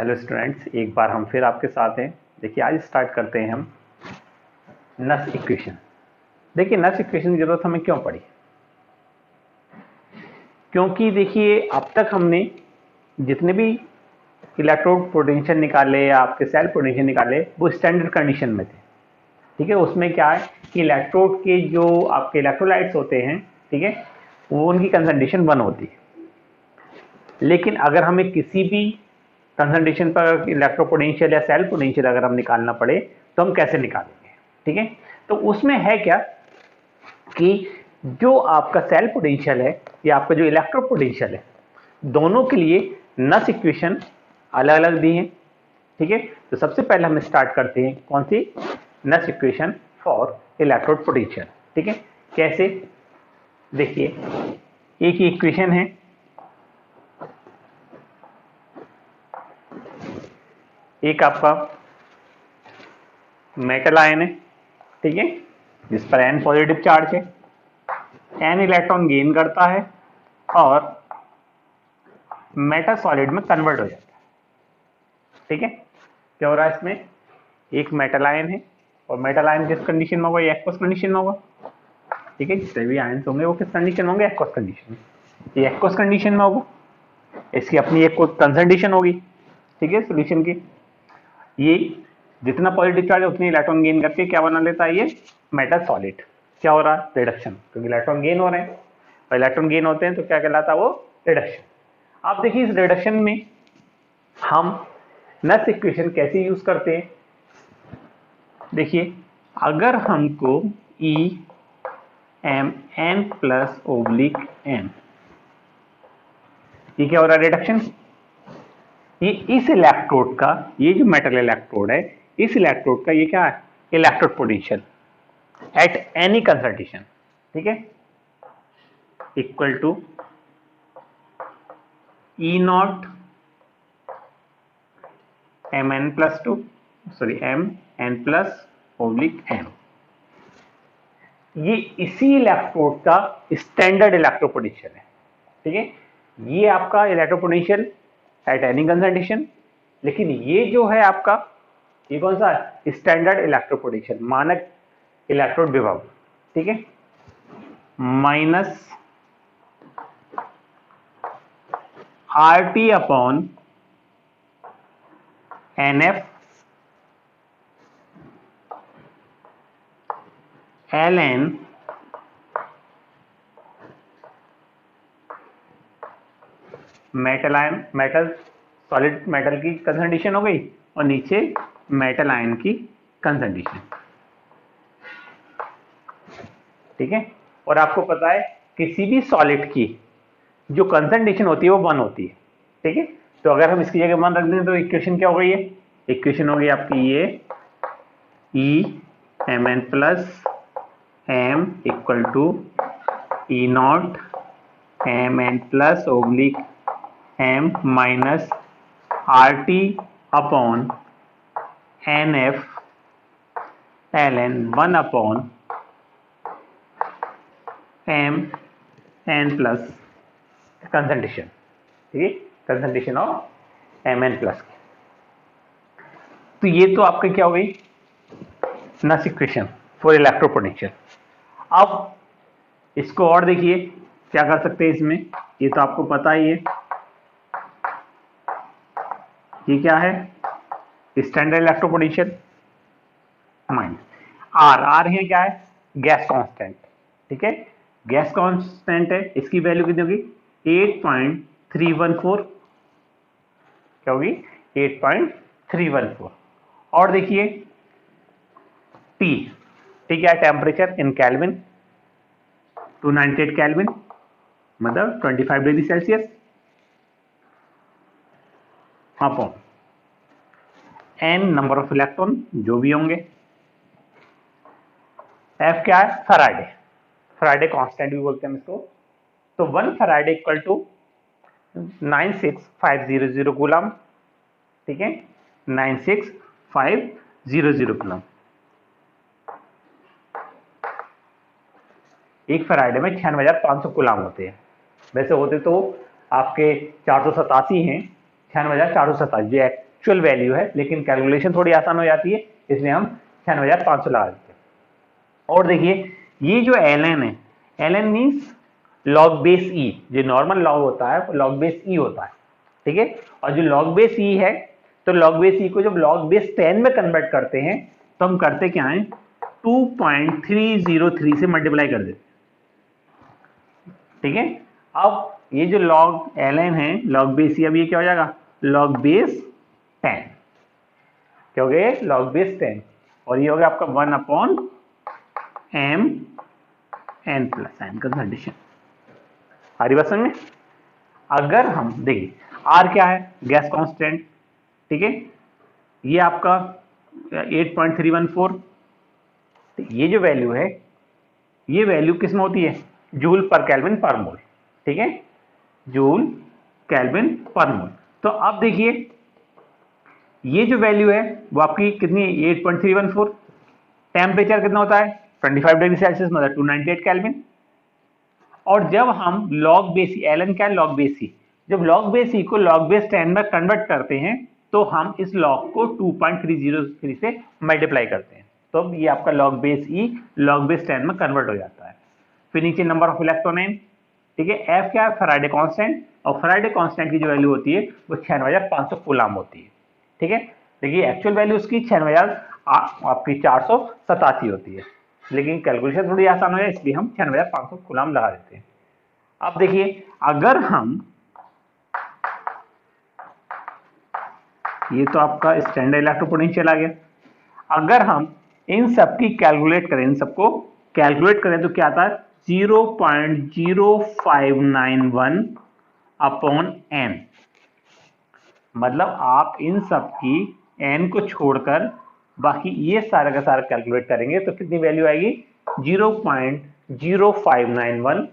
Hello students, एक बार हम फिर आपके साथ हैं। देखिए आज स्टार्ट करते हैं हम नस इक्वेशन। देखिए नस इक्वेशन की जरूरत हमें क्यों पड़ी? क्योंकि देखिए अब तक हमने जितने भी इलेक्ट्रोड पोटेंशियल निकाले या आपके सेल पोटेंशियल निकाले वो स्टैंडर्ड कंडीशन में थे। ठीक है, उसमें क्या है कि इलेक्ट्रोड के जो आपके इलेक्ट्रोलाइट्स होते हैं, ठीक है, वो उनकी कंसंट्रेशन 1 होती है। लेकिन अगर हमें किसी भी कंसंट्रेशन पर इलेक्ट्रो पोटेंशियल या सेल पोटेंशियल अगर हम निकालना पड़े तो हम कैसे निकालेंगे? ठीक है, तो उसमें है क्या कि जो आपका सेल पोटेंशियल है या आपका जो इलेक्ट्रो पोटेंशियल है, दोनों के लिए नस इक्वेशन अलग अलग दी है। ठीक है, तो सबसे पहले हम स्टार्ट करते हैं कौन सी? नस इक्वेशन फॉर इलेक्ट्रोड पोटेंशियल। ठीक है, कैसे? देखिए एक ही इक्वेशन है, एक आपका मेटल आयन है, ठीक है, जिस पर n पॉजिटिव चार्ज है, n इलेक्ट्रॉन गेन करता है और मेटल सॉलिड में कन्वर्ट हो जाता है। ठीक है, क्या हो रहा है इसमें? एक मेटल आयन है और मेटल आयन किस कंडीशन में होगा? एक्वस कंडीशन में होगा। ठीक है, जितने भी आयन होंगे वो किस कंडीशन में होंगे? एक्वस कंडीशन में। ये एक्वस कंडीशन में होगा, इसकी अपनी एक कंसंट्रेशन होगी। ठीक है, सोल्यूशन की ये जितना पॉजिटिव चार्ज है उतनी इलेक्ट्रॉन गेन करके क्या बना लेता है? ये मेटल सॉलिड। क्या हो रहा है? रिडक्शन, क्योंकि इलेक्ट्रॉन गेन हो रहे हैं और इलेक्ट्रॉन गेन होते हैं तो क्या कहलाता है? वो रिडक्शन। आप देखिए इस रिडक्शन में हम नस इक्वेशन कैसे यूज करते हैं? देखिए अगर हमको E M N plus oblique N, ये क्या हो रहा है? रिडक्शन। ये इस इलेक्ट्रोड का, ये जो मेटल इलेक्ट्रोड है, इस इलेक्ट्रोड का ये क्या है? Electrode potential at any concentration, ठीक है, equal to E not M N plus two, sorry M N plus oblique M. ये इसी इलेक्ट्रोड का स्टैंडर्ड इलेक्ट्रो पोटेंशियल है। ठीक है, ये आपका electro potential at any concentration, लेकिन ये जो है आपका, ये कौन सा है? स्टैंडर्ड इलेक्ट्रो पोटेंशियल, मानक इलेक्ट्रोड विभव। ठीक है, minus R T upon N F L N metal ion, metal solid metal की कंसंट्रेशन हो गई और नीचे मेटल आयन की कंसंट्रेशन। ठीक है, और आपको पता है किसी भी सॉलिड की जो कंसंट्रेशन होती है वो 1 होती है। ठीक है, तो अगर हम इसकी जगह 1 रख दें तो इक्वेशन क्या हो गई है? इक्वेशन हो गई आपकी ये E M N plus M equal to E not M N plus oblique M minus R T upon N F L N 1 upon M N plus concentration. ठीक है, concentration of M N plus. तो ये तो आपका क्या हो गई? नस इक्वेशन फॉर इलेक्ट्रो पोटेंशियल। अब इसको और देखिए क्या कर सकते हैं इसमें, ये तो आपको पता ही है, ये क्या है? Standard electro potential minus R. R है क्या है? Gas constant. ठीक है, गैस कांस्टेंट है, इसकी वैल्यू कितनी होगी? 8.314। क्या होगी? 8.314। और देखिए टी, ठीक है, टेम्परेचर इन केल्विन 298 केल्विन, मतलब 25 degree Celsius upon N number of electron जो भी होंगे, एफ क्या है? फैराडे, फैराडे कांस्टेंट भी बोलते हैं इसको। तो 1 फैराडे इक्वल टू 96500 कूलम। ठीक है, 96500 कूलम। एक फैराडे में 96,500 कूलम होते हैं। वैसे होते तो आपके 487 हैं, 96,487 जो एक्चुअल वैल्यू है, लेकिन कैलकुलेशन थोड़ी आसान हो जाती है, इसलिए हम 96,500 लगा देते हैं। और देखिए ये जो ln है, ln मीन्स लॉग बेस ई, जो नॉर्मल लॉग होता है वो लॉग बेस ई होता है, ठीक है। और जो लॉग बेस ई है, तो लॉग बेस ई को जब लॉग बेस 10 में कन्वर्ट करते हैं तो हम करते क्या है, 2.303 से मल्टीप्लाई कर देते, ठीक है। अब ये जो लॉग ln है, लॉग बेस ई, अब ये क्या हो जाएगा, लॉग बेस 10, क्या हो गया, लॉग बेस 10, और ये हो गया आपका 1/m n प्लस n का कंडीशन। आ रही बात समझ में। अगर हम देखिए R क्या है, गैस कांस्टेंट, ठीक है, ये आपका 8.314, ये जो वैल्यू है, ये वैल्यू किस में होती है, जूल पर केल्विन पर मोल, ठीक है, जूल केल्विन पर मोल। तो अब देखिए ये जो वैल्यू है वो आपकी कितनी है, 8.314, टेम्परेचर कितना होता है 25 डिग्री सेल्सियस, मतलब 298 केल्विन। और जब हम लॉग बेस ln क्या है, लॉग बेस ई, जब लॉग बेस ई को लॉग बेस 10 में कन्वर्ट करते हैं तो हम इस लॉग को 2.303 से मल्टीप्लाई करते हैं, तो अब ये आपका लॉग बेस ई लॉग बेस 10 में कन्वर्ट हो जाता है। फिर नीचे नंबर ऑफ इलेक्ट्रॉन है, ठीक है, एफ क्या है, फैराडे कांस्टेंट, और फैराडे कांस्टेंट की जो वैल्यू होती है वो 96,500 कूलम होती है, ठीक है। देखिए एक्चुअल वैल्यू उसकी 96,000 आपकी 487 होती है, लेकिन कैलकुलेशन थोड़ी आसान हो जाए इसलिए हम 96,500 कूलम लगा देते हैं। अब देखिए अगर हम, ये तो आपका स्टैंडर्ड इलेक्ट्रोपोटेंशियल आ गया, अगर हम इन सब की कैलकुलेट करें, इन सबको कैलकुलेट करें तो क्या आता है, 0.0591 अपॉन n, मतलब आप इन सब की n को छोड़कर बाकी ये सारा का सारा कैलकुलेट करेंगे तो कितनी वैल्यू आएगी, 0.0591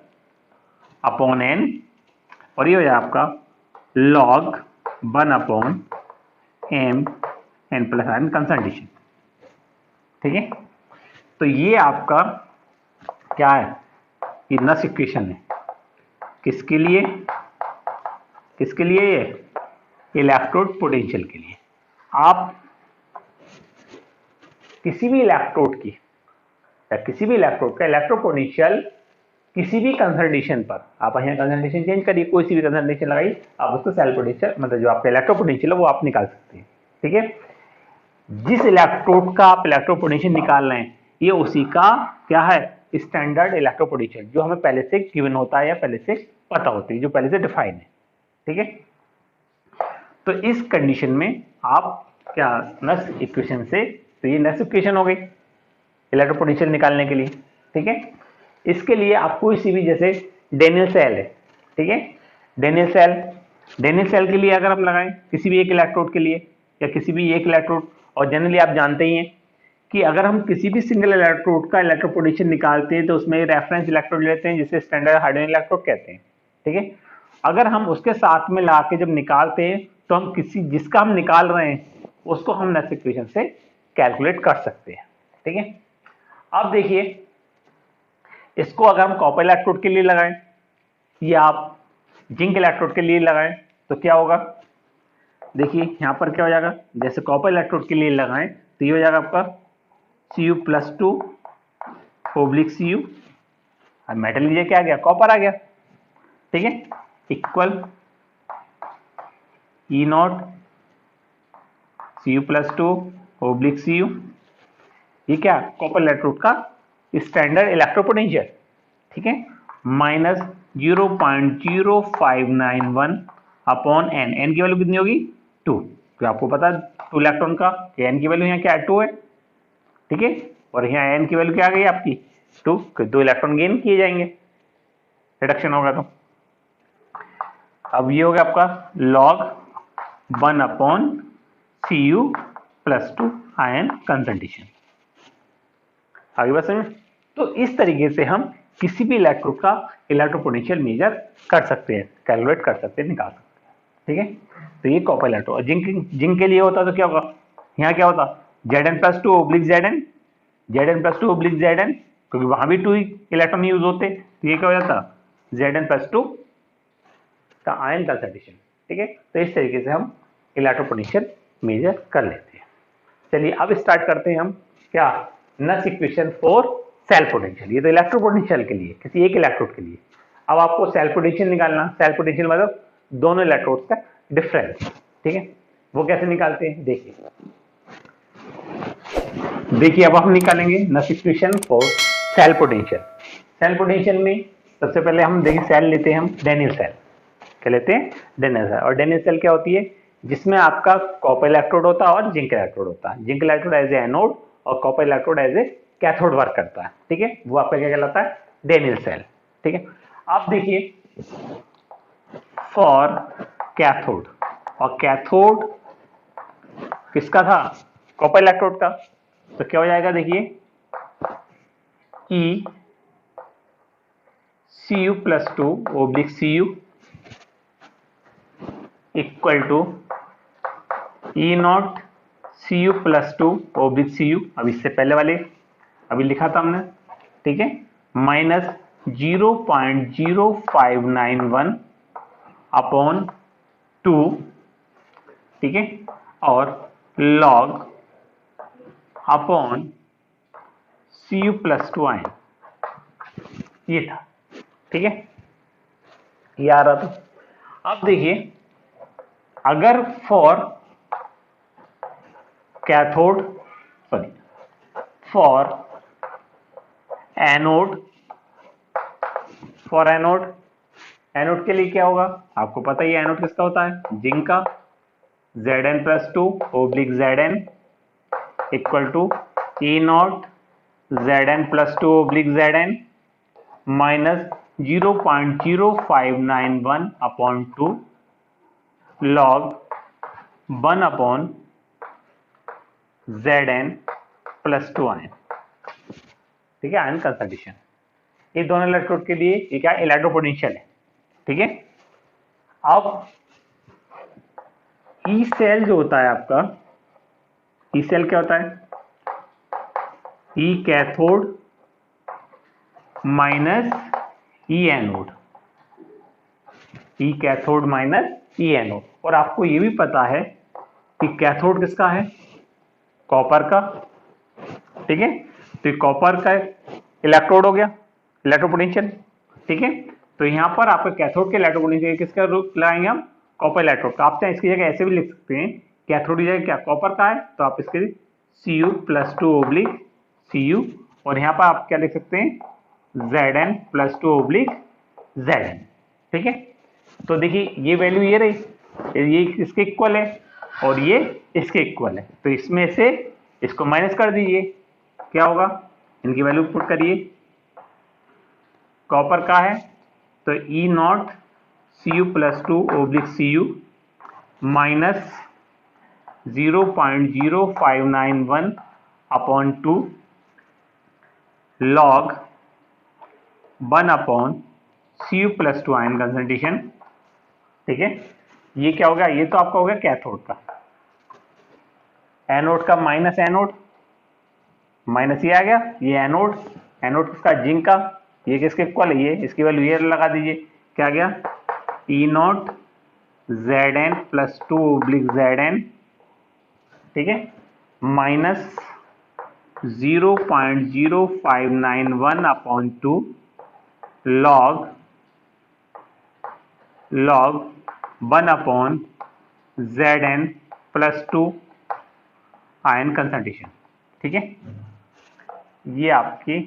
अपॉन n, और ये हो जाए आपका log 1 upon m n plus n concentration, ठीक है। तो ये आपका क्या है, ये नस इक्वेशन है, किसके लिए, किसके लिए, ये इलेक्ट्रोड पोटेंशियल के लिए। आप किसी भी इलेक्ट्रोड की या किसी भी इलेक्ट्रोड का इलेक्ट्रोपोटेंशियल किसी भी कंसंट्रेशन पर, आप यहाँ कंसंट्रेशन चेंज करिए, कोई सी भी कंसंट्रेशन लगाइए, आप उसको सेल पोटेंशियल, मतलब जो आपका इलेक्ट्रोपोटेंशियल है वो आप निकाल सकते हैं, ठीक है। जिस इलेक्ट्रोड का आप इलेक्ट्रोपोटेंशियल निकाल रहे हैं ये उसी का क्या है, स्टैंडर्ड इलेक्ट्रोपोटेंशियल, जो हमें पहले से गिवन होता है या पहले से पता होती है, जो पहले से डिफाइन है, ठीक है। तो इस कंडीशन में आप क्या, नस इक्वेशन से, तो ये नस इक्वेशन हो गई इलेक्ट्रोपोटेंशियल निकालने के लिए, ठीक है। इसके लिए आप कोई सी भी, जैसे डेनियल सेल है, ठीक है, डेनियल सेल के लिए अगर हम लगाएं किसी भी एक इलेक्ट्रोड के लिए या किसी भी एक इलेक्ट्रोड, और जनरली आप जानते ही हैं कि अगर हम किसी भी सिंगल इलेक्ट्रोड का इलेक्ट्रोपोटेंशियल निकालते हैं तो उसमें रेफरेंस इलेक्ट्रोड लेते हैं जिसे स्टैंडर्ड हाइड्रोजन इलेक्ट्रोड कहते हैं, ठीक है। अगर हम उसके साथ में ला के जब निकालते हैं तो हम किसी, जिसका हम निकाल रहे हैं उसको हम नस इक्वेशन से कैलकुलेट कर सकते हैं, ठीक है। अब देखिए इसको अगर हम कॉपर इलेक्ट्रोड के लिए लगाएं या आप जिंक इलेक्ट्रोड के लिए लगाएं तो क्या होगा, देखिए यहां पर क्या हो जाएगा, जैसे कॉपर इलेक्ट्रोड के लिए लगाएं तो ये हो जाएगा आपका Cu+2 Cu, अब मेटल लीजिए क्या आ गया, कॉपर आ गया, ठीक है, इक्वल E0 Cu+2 Cu, ये क्या, कॉपर इलेक्ट्रोड का स्टैंडर्ड इलेक्ट्रोपोटेंशियल, ठीक है, माइनस 0.0591 अपॉन n, n की वैल्यू कितनी होगी 2, तो आपको पता है 2 इलेक्ट्रॉन का n की वैल्यू यहाँ क्या है 2 है, ठीक है, और यहाँ n की वैल्यू क्या आ गई आपकी 2, 2 इलेक्ट्रॉन गेन किए जाएंगे, रिडक्शन होगा तो। अब ये हो गया आपका log 1 upon Cu+2 ion concentration, आगे बस समझ। तो इस तरीके से हम किसी भी इलेक्ट्रोड का इलेक्ट्रोपोटेंशियल मेजर कर सकते हैं, कैलकुलेट कर सकते हैं, निकाल सकते हैं, ठीक है। तो ये कॉपर इलेक्ट्रोड, जिंक के लिए होता तो क्या होगा, यहाँ क्या होता Zn+2 / Zn, Zn+2 / Zn, क्योंकि वहां भी 2 इलेक्ट्रॉन यूज होते, तो ये क्या हो जाता Zn+2 का आयन कंसंट्रेशन, ठीक है। तो इस तरीके से हम इलेक्ट्रोपोटेंशियल मेजर कर लेते हैं। चलिए अब स्टार्ट करते हैं हम क्या, नस इक्वेशन फॉर सेल पोटेंशियल। ये तो इलेक्ट्रो पोटेंशियल के लिए, किसी एक इलेक्ट्रोड के लिए। अब आपको सेल पोटेंशियल निकालना, सेल पोटेंशियल मतलब दोनों इलेक्ट्रोड्स का डिफरेंस, ठीक है। वो कैसे निकालते हैं देखिए, अब हम निकालेंगे नस equation for cell potential. Cell potential में सबसे पहले हम देखिए सेल लेते हैं, हम डेनियल सेल। क्या लेते हैं? Daniell cell. और डेनियल सेल क्या होती है? जिसमें आपका कॉपर इलेक्ट्रोड होता है और जिंक इलेक्ट्रोड होता है। Zinc electrode as a anode और copper electrode as a cathode work करता है, ठीक है। वो आपका क्या कहलाता है? डेनियल सेल, ठीक है। आप देखिए फॉर कैथोड, और कैथोड किसका था? कॉपर इलेक्ट्रोड का। तो क्या हो जाएगा देखिए, E Cu plus 2 oblique Cu equal to E not Cu plus 2 oblique Cu, अब इससे पहले वाले अभी लिखा था हमने, ठीक है, माइनस 0.0591 अपॉन 2, ठीक है, और log upon Cu plus 2 ion, ये था, ठीक है, ये आ रहा था। अब देखिए अगर for cathode, sorry for anode, anode के लिए क्या होगा? आपको पता ही है एनोड किसका होता है? जिंक का। Zn plus 2 oblique Zn equal to E not Zn plus 2 oblique Zn minus 0.0591 upon 2 log 1 upon Zn plus 2 ion, ठीक है, आयन कंसंट्रेशन। ये दोनों इलेक्ट्रोड के लिए ये क्या इलेक्ट्रो पोटेंशियल है, ठीक है। अब ई सेल जो होता है आपका, ई सेल क्या होता है? ई कैथोड माइनस ई एनोड, ई कैथोड माइनस ई एनोड। और आपको ये भी पता है कि कैथोड किसका है? कॉपर का, ठीक है। तो ये कॉपर का इलेक्ट्रोड हो गया, इलेक्ट्रो पोटेंशियल, ठीक है। तो यहां पर आपका कैथोड के इलेक्ट्रो पोटेंशियल किसका रूप लाएंगे हम? कॉपर इलेक्ट्रोड का। आप चाहे इसकी जगह ऐसे भी लिख सकते हैं, कैथोड की जगह क्या कॉपर का है, तो आप इसके Cu प्लस 2 ओब्लिक Cu, और यहाँ पर आप क्या लिख सकते हैं? Zn प्लस 2 ओब्लिक Zn, ठीक है। तो देखिए ये वैल्यू ये रही, ये इसके इक्वल है और ये इसके इक्वल है। तो इसमें से इसको माइनस कर दीजिए, क्या होगा? इनकी वैल्यू पुट करिए। कॉपर का है तो E not Cu plus 2 oblique Cu minus 0.0591 upon 2 log 1 upon Cu plus 2 ion concentration, ठीक है। ये क्या हो गया? ये तो आपका हो गया कैथोड का। एनोड का माइनस एनोड, माइनस ये आ गया, ये एनोड, एनोड किसका? जिंक का। ये किसके इक्वल है? ये, इसकी वैल्यू ये लगा दीजिए, क्या आ गया? E not Zn plus 2 oblique Zn, ठीक है, minus 0.0591 upon 2 log 1 upon Zn plus 2 ion concentration, ठीक है। ये आपकी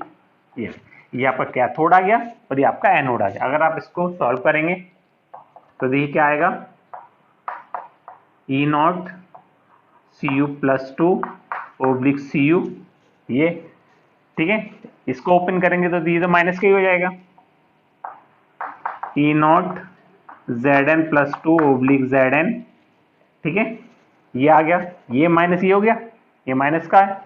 ये आपका कैथोड आ गया और ये आपका एनोड आ गया। अगर आप इसको सॉल्व करेंगे तो देखिए क्या आएगा? E not Cu plus 2 oblique Cu, ये, ठीक है। इसको ओपन करेंगे तो ये तो माइनस का ही हो जाएगा। E not Zn plus 2 oblique Zn, ठीक है, ये आ गया, ये माइनस ये हो गया, ये माइनस का है।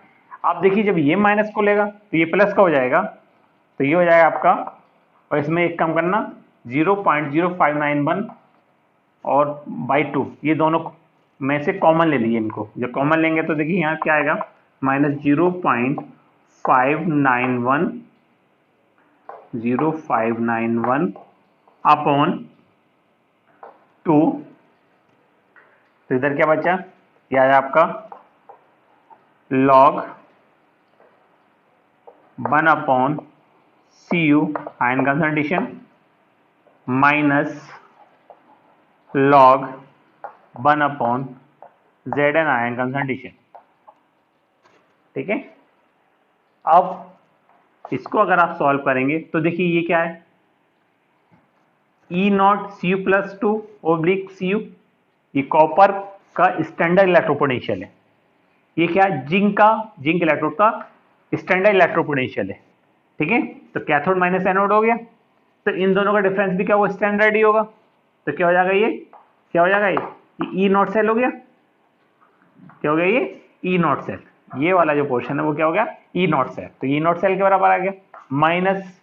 आप देखिए जब ये माइनस को लेगा तो ये प्लस का हो जाएगा, तो ये हो जाएगा आपका, और इसमें एक कम करना 0.0591 और बाई 2, ये दोनों में से कॉमन ले लीजिए इनको। जब कॉमन लेंगे तो देखिए यहाँ क्या आएगा? माइनस 0.591 अपॉन 2, तो इधर क्या बचा? ये आया आपका log 1/Cu ion concentration minus log 1/Zn ion concentration. ठीक है, अब इसको अगर आप सॉल्व करेंगे तो देखिए ये क्या है, E0Cu+2/Cu, ये कॉपर का स्टैंडर्ड इलेक्ट्रोपोटेंशियल है। ये क्या है, जिंक इलेक्ट्रोड का स्टैंडर्ड इलेक्ट्रोपोटेंशियल है। ठीक है, तो कैथोड माइनस एनोड हो गया, तो इन दोनों का डिफरेंस भी क्या वो स्टैंडर्ड ही होगा। तो क्या हो जाएगा, ये क्या हो जाएगा, ये E0 सेल हो गया। क्या हो गया, ये E0 सेल, ये वाला जो पोर्शन है वो क्या हो गया, E0 सेल। तो E0 सेल के बराबर आ गया माइनस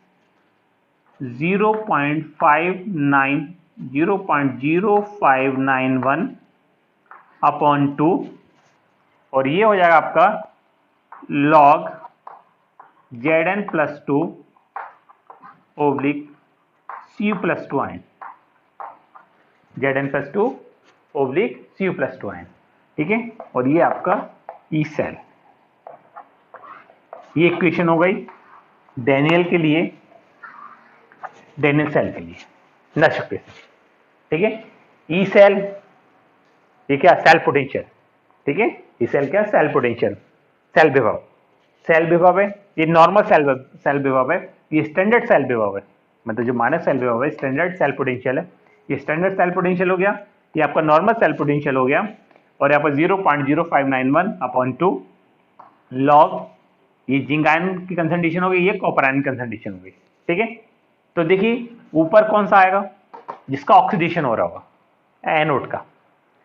0.0591/2, और ये हो जाएगा आपका log Zn+2/Cu+2 ion, Zn+2/Cu+2 ion. ठीक है, और ये आपका ई सेल। ये इक्वेशन हो गई डैनियल के लिए, डैनियल सेल के लिए नष्ट इक्वेशन। ठीक है, ई सेल ये क्या, सेल पोटेंशियल। ठीक है, ई सेल क्या, सेल पोटेंशियल, सेल विभव, सेल विभव है, ये नॉर्मल सेल विभव है, ये स्टैंडर्ड सेल विभव है, मतलब जो मानक सेल विभव है स्टैंडर्ड सेल पोटेंशियल है। ये स्टैंडर्ड सेल पोटेंशियल हो गया, ये आपका नॉर्मल सेल पोटेंशियल हो गया, और यहाँ पर 0.0591/2 लॉग, ये जिंक आयन की कंसंट्रेशन हो गई, ये कॉपर आयन कंसंट्रेशन हो गई। ठीक है, तो देखिए ऊपर कौन सा आएगा, जिसका ऑक्सीडेशन हो रहा होगा, एनोड का।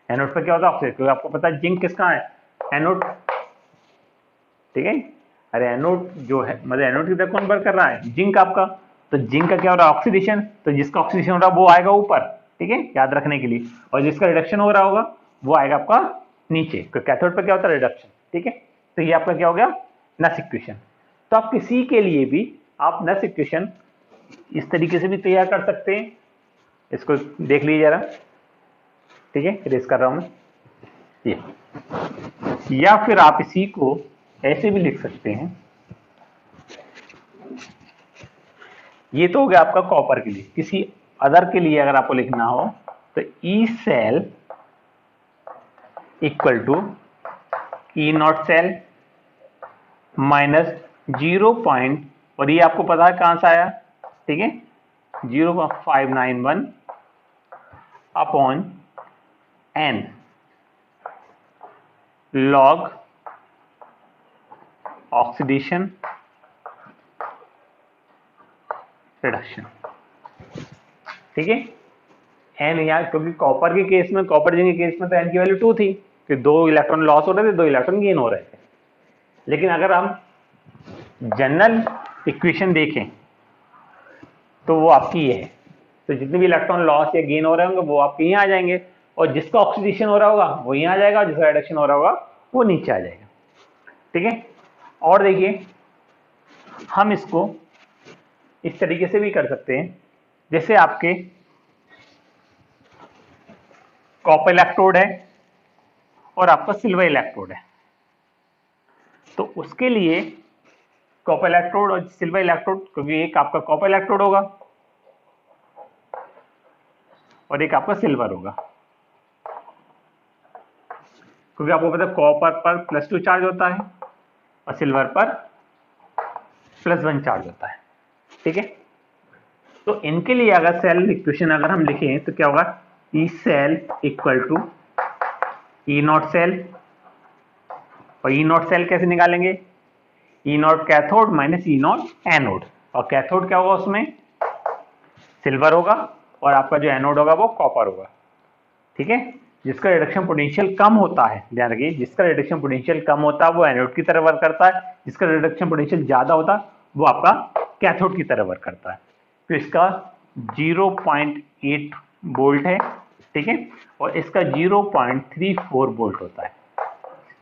एनोड पर क्या होता है, ऑक्सीडेशन, क्योंकि आपको पता है जिंक किसका है, एनोड। ठीक है, अरे एनोड जो है, मतलब एनोड की तरफ कौन वर्क कर रहा है, जिंक आपका। तो जिंक का क्या हो रहा है, ऑक्सीडेशन, तो जिसका ऑक्सीडेशन हो रहा है वो आएगा ऊपर। ठीक है, याद रखने के लिए, और जिसका रिडक्शन हो रहा होगा वो आएगा आपका नीचे, क्योंकि कैथोड पर क्या होता है, रिडक्शन। ठीक है, तो ये आपका क्या हो गया, नस इक्वेशन। तो आप किसी के लिए भी आप नस इक्वेशन इस तरीके से भी तैयार कर सकते हैं, इसको देख लीजिए जरा। ठीक है, इरेज कर रहा हूं मैं ये, या फिर आप इसी को ऐसे भी लिख सकते हैं, ये तो हो गया आपका कॉपर के लिए। किसी अदर के लिए अगर आपको लिखना हो तो E cell equal to E0 cell minus 0. और ये आपको पता है कहां से आया, ठीक है, 0.591/n log ऑक्सीडेशन रिडक्शन। ठीक है, एन यहाँ, क्योंकि कॉपर के केस में, कॉपर जिंक के केस में तो एन की वैल्यू 2 थी, कि 2 इलेक्ट्रॉन लॉस हो रहे थे, 2 इलेक्ट्रॉन गेन हो रहे थे। लेकिन अगर हम जनरल इक्वेशन देखें तो वो आपकी ये है, तो जितने भी इलेक्ट्रॉन लॉस या गेन हो रहे होंगे वो आपके यहाँ आ जाएंगे, और जिसका ऑक्सीडेशन हो रहा होगा वो यहाँ आ जाएगा, और जिसका रिडक्शन हो रहा होगा वो नीचे आ जाएगा। ठीक है, और देखिए हम इसको इस तरीके से भी कर सकते हैं, जैसे आपके कॉपर इलेक्ट्रोड है और आपका सिल्वर इलेक्ट्रोड है, तो उसके लिए कॉपर इलेक्ट्रोड और सिल्वर इलेक्ट्रोड, क्योंकि एक आपका कॉपर इलेक्ट्रोड होगा और एक आपका सिल्वर होगा, क्योंकि आपको पता है कॉपर पर +2 चार्ज होता है और सिल्वर पर +1 चार्ज होता है। ठीक है, तो इनके लिए अगर सेल इक्वेशन अगर हम लिखें तो क्या होगा, E cell equal to E0 cell, और E0 सेल कैसे निकालेंगे, E0 cathode minus E0 anode, और कैथोड क्या होगा उसमें, सिल्वर होगा, और आपका जो एनोड होगा वो कॉपर होगा। ठीक है, जिसका रिडक्शन पोटेंशियल कम होता है, ध्यान रखिए, जिसका रिडक्शन पोटेंशियल कम होता है वो एनोड की तरह वर्क करता है, जिसका रिडक्शन पोटेंशियल ज्यादा होता है वो आपका कैथोड की तरह वर्क करता है। तो इसका 0.8 वोल्ट है। ठीक है, और इसका 0.34 वोल्ट होता है,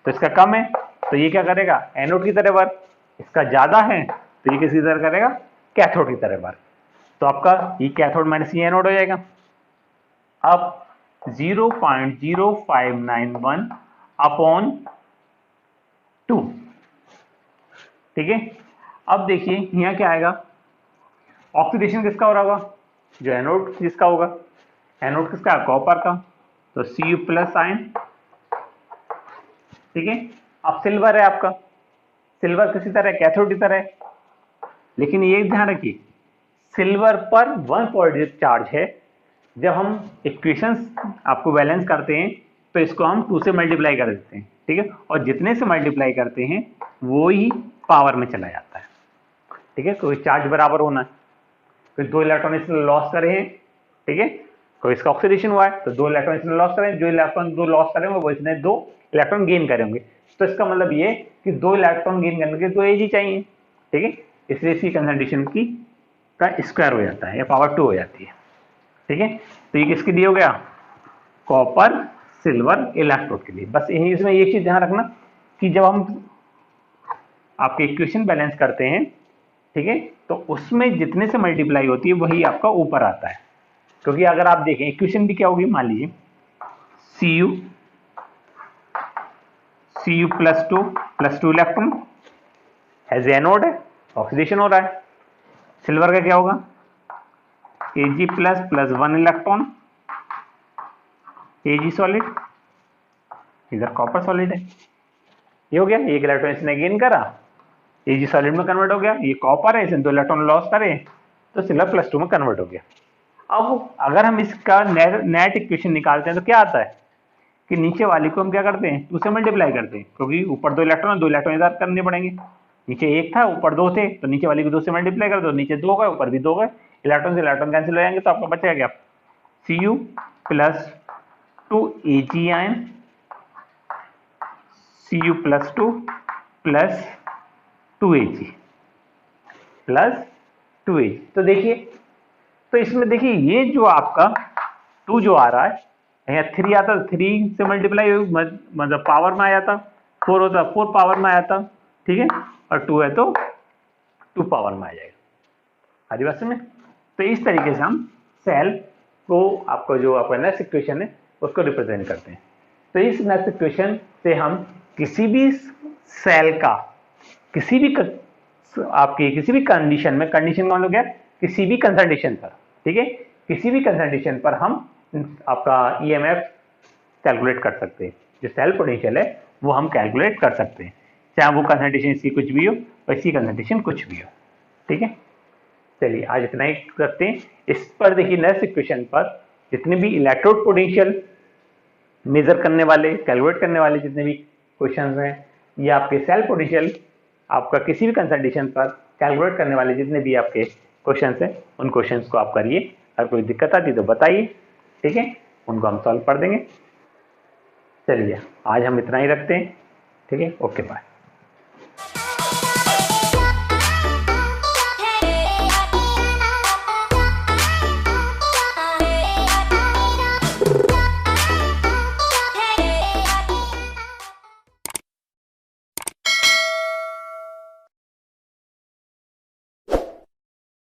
तो इसका कम है तो ये क्या करेगा, एनोड की तरह वर्क, इसका ज्यादा है तो ये किसी तरह करेगा, कैथोड की तरह वर्क। तो आपका ये कैथोड माइनस ये एनोड हो जाएगा। अब 0.0591 अपॉन 2। ठीक है, अब देखिए यहाँ क्या आएगा, ऑक्सीडेशन किसका हो रहा होगा, जो एनोड जिसका होगा, एनोड किसका, कॉपर का, तो Cu प्लस आयन। ठीक है, अब सिल्वर है आपका, सिल्वर किसी तरह कैथोड की तरह, लेकिन ये ध्यान रखिए सिल्वर पर 1 पॉजिटिव चार्ज है। जब हम इक्वेशंस आपको बैलेंस करते हैं तो इसको हम 2 से मल्टीप्लाई कर देते हैं। ठीक है, और जितने से मल्टीप्लाई करते हैं वो ही पावर में चला जाता है। ठीक है, कोई चार्ज बराबर होना है, फिर 2 इलेक्ट्रॉन इसने लॉस करे हैं। ठीक है, कोई इसका ऑक्सीडेशन हुआ है तो 2 इलेक्ट्रॉन इसने लॉस करें, जो इलेक्ट्रॉन 2 लॉस करेंगे वो इसने 2 इलेक्ट्रॉन गेन करेंगे। तो इसका मतलब ये कि 2 इलेक्ट्रॉन गेन करने के 2 एज चाहिए। ठीक है, इसलिए इसकी कंसंट्रेशन की का स्क्वायर हो जाता है या पावर 2 हो जाती है। ठीक है, तो ये किसके लिए हो गया, कॉपर सिल्वर इलेक्ट्रोड के लिए। बस यही इसमें एक चीज ध्यान रखना कि जब हम आपके इक्वेशन बैलेंस करते हैं, ठीक है, तो उसमें जितने से मल्टीप्लाई होती है वही आपका ऊपर आता है। क्योंकि अगर आप देखें इक्वेशन भी क्या होगी, मान लीजिए Cu plus two electron as anode है, ऑक्सीडेशन हो रहा है। सिल्वर का क्या होगा, Ag plus 1 electron, Ag solid, इधर कॉपर सॉलिड है। ये हो गया, एक इलेक्ट्रॉन इसने गेन करा, Ag सॉलिड में कन्वर्ट हो गया, ये कॉपर है इसने 2 इलेक्ट्रॉन लॉस करे तो सिल्वर प्लस 2 में कन्वर्ट हो गया। अब अगर हम इसका नेट इक्वेशन निकालते हैं तो क्या आता है कि नीचे वाली को हम क्या करते हैं, 2 से मल्टीप्लाई करते हैं, क्योंकि ऊपर 2 इलेक्ट्रॉन 2 इलेक्ट्रॉन इधर करने पड़ेंगे। नीचे 1 था ऊपर 2 थे, तो नीचे वाली को 2 से मल्टीप्लाई कर दो, नीचे 2 गए ऊपर भी 2 गए, इलेक्ट्रॉन से इलेक्ट्रॉन कैंसिल हो जाएंगे, तो आपका बचेगा क्या, Cu plus 2 Ag ion, Cu plus 2 plus 2Ag plus 2Ag। तो देखिए, तो इसमें देखिए ये जो आपका 2 जो आ रहा है, यहाँ 3 आता, 3 से मल्टीप्लाई मतलब पावर में आ जाता, 4 होता 4 पावर में आ जाता। ठीक है, और 2 है तो 2 पावर में आ जाएगा आदिवासी में। तो इस तरीके से हम सेल को आपको जो आपका नेक्स्ट इक्वेशन है उसको रिप्रेजेंट करते हैं। तो इस नेक्स्ट इक्वेशन से हम किसी भी सेल का किसी भी आपकी किसी भी कंडीशन में, कंडीशन का मतलब क्या, किसी भी कंसंट्रेशन पर, ठीक है, किसी भी कंसंट्रेशन पर हम आपका ईएमएफ कैलकुलेट कर सकते हैं। जो सेल पोटेंशियल है वो हम कैलकुलेट कर सकते हैं, चाहे वो कंसंट्रेशन इसकी कुछ भी हो और इसकी कंसंट्रेशन कुछ भी हो। ठीक है, चलिए आज इतना ही करते हैं। इस पर देखिए नेक्स्ट इक्वेशन पर जितने भी इलेक्ट्रोड पोटेंशियल मेजर करने वाले, कैलकुलेट करने वाले जितने भी क्वेश्चंस हैं, या आपके सेल पोटेंशियल आपका किसी भी कंसंट्रेशन पर कैलकुलेट करने वाले जितने भी आपके क्वेश्चंस हैं, उन क्वेश्चंस को आप करिए। अगर कोई दिक्कत आती तो बताइए, ठीक है, उनको हम सॉल्व कर देंगे। चलिए आज हम इतना ही रखते हैं, ठीक है, ओके बाय।